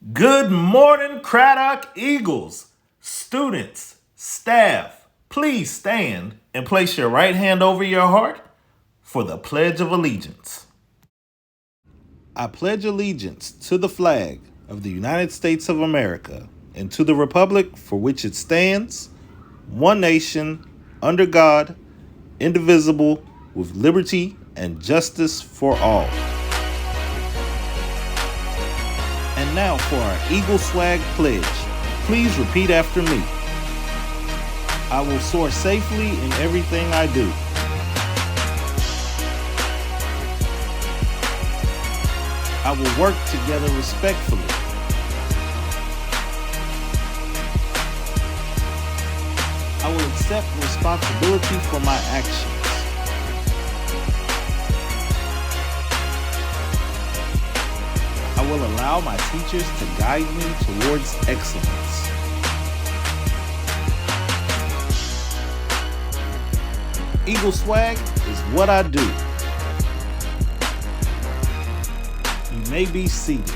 Good morning, Craddock Eagles. Students, staff, please stand and place your right hand over your heart for the Pledge of Allegiance. I pledge allegiance to the flag of the United States of America and to the republic for which it stands, one nation, under God, indivisible, with liberty and justice for all. And now for our Eagle Swag Pledge. Please repeat after me. I will soar safely in everything I do. I will work together respectfully. I will accept responsibility for my actions. I will allow my teachers to guide me towards excellence. Eagle Swag is what I do. You may be seated.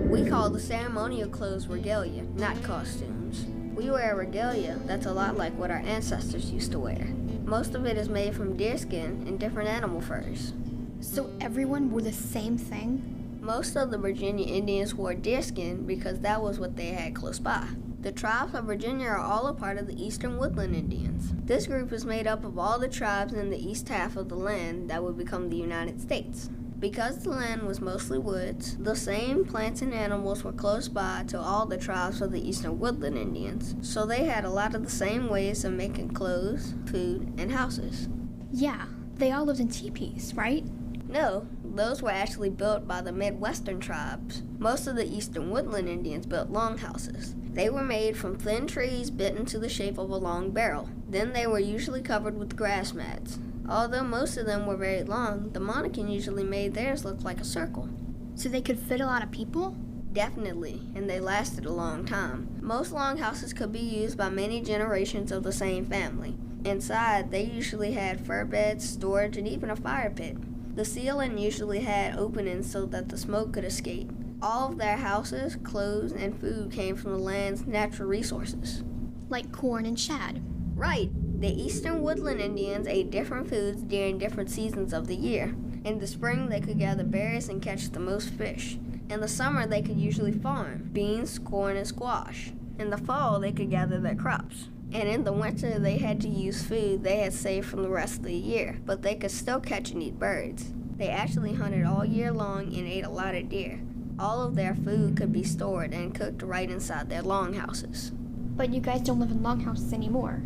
We call the ceremonial clothes regalia, not costumes. We wear regalia that's a lot like what our ancestors used to wear. Most of it is made from deerskin and different animal furs. So everyone wore the same thing? Most of the Virginia Indians wore deerskin because that was what they had close by. The tribes of Virginia are all a part of the Eastern Woodland Indians. This group is made up of all the tribes in the east half of the land that would become the United States. Because the land was mostly woods, the same plants and animals were close by to all the tribes of the Eastern Woodland Indians, so they had a lot of the same ways of making clothes, food, and houses. Yeah, they all lived in teepees, right? No, those were actually built by the Midwestern tribes. Most of the Eastern Woodland Indians built longhouses. They were made from thin trees bent into the shape of a long barrel. Then they were usually covered with grass mats. Although most of them were very long, the Monacan usually made theirs look like a circle. So they could fit a lot of people? Definitely, and they lasted a long time. Most longhouses could be used by many generations of the same family. Inside, they usually had fur beds, storage, and even a fire pit. The ceiling usually had openings so that the smoke could escape. All of their houses, clothes, and food came from the land's natural resources. Like corn and shad. Right. The eastern woodland Indians ate different foods during different seasons of the year. In the spring, they could gather berries and catch the most fish. In the summer, they could usually farm beans, corn, and squash. In the fall, they could gather their crops. And in the winter, they had to use food they had saved from the rest of the year, but they could still catch and eat birds. They actually hunted all year long and ate a lot of deer. All of their food could be stored and cooked right inside their longhouses. But you guys don't live in longhouses anymore.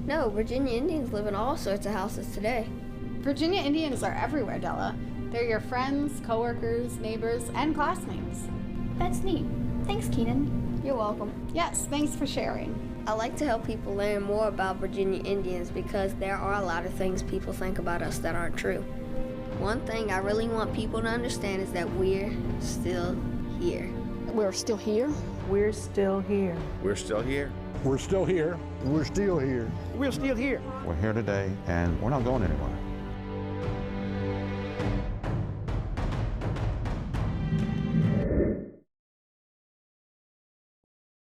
No, Virginia Indians live in all sorts of houses today. Virginia Indians are everywhere, Della. They're your friends, coworkers, neighbors, and classmates. That's neat. Thanks, Keenan. You're welcome. Yes, thanks for sharing. I like to help people learn more about Virginia Indians because there are a lot of things people think about us that aren't true. One thing I really want people to understand is that we're still here. We're still here. We're still here. We're still here. We're still here. We're still here. We're still here. We're here today, and we're not going anywhere.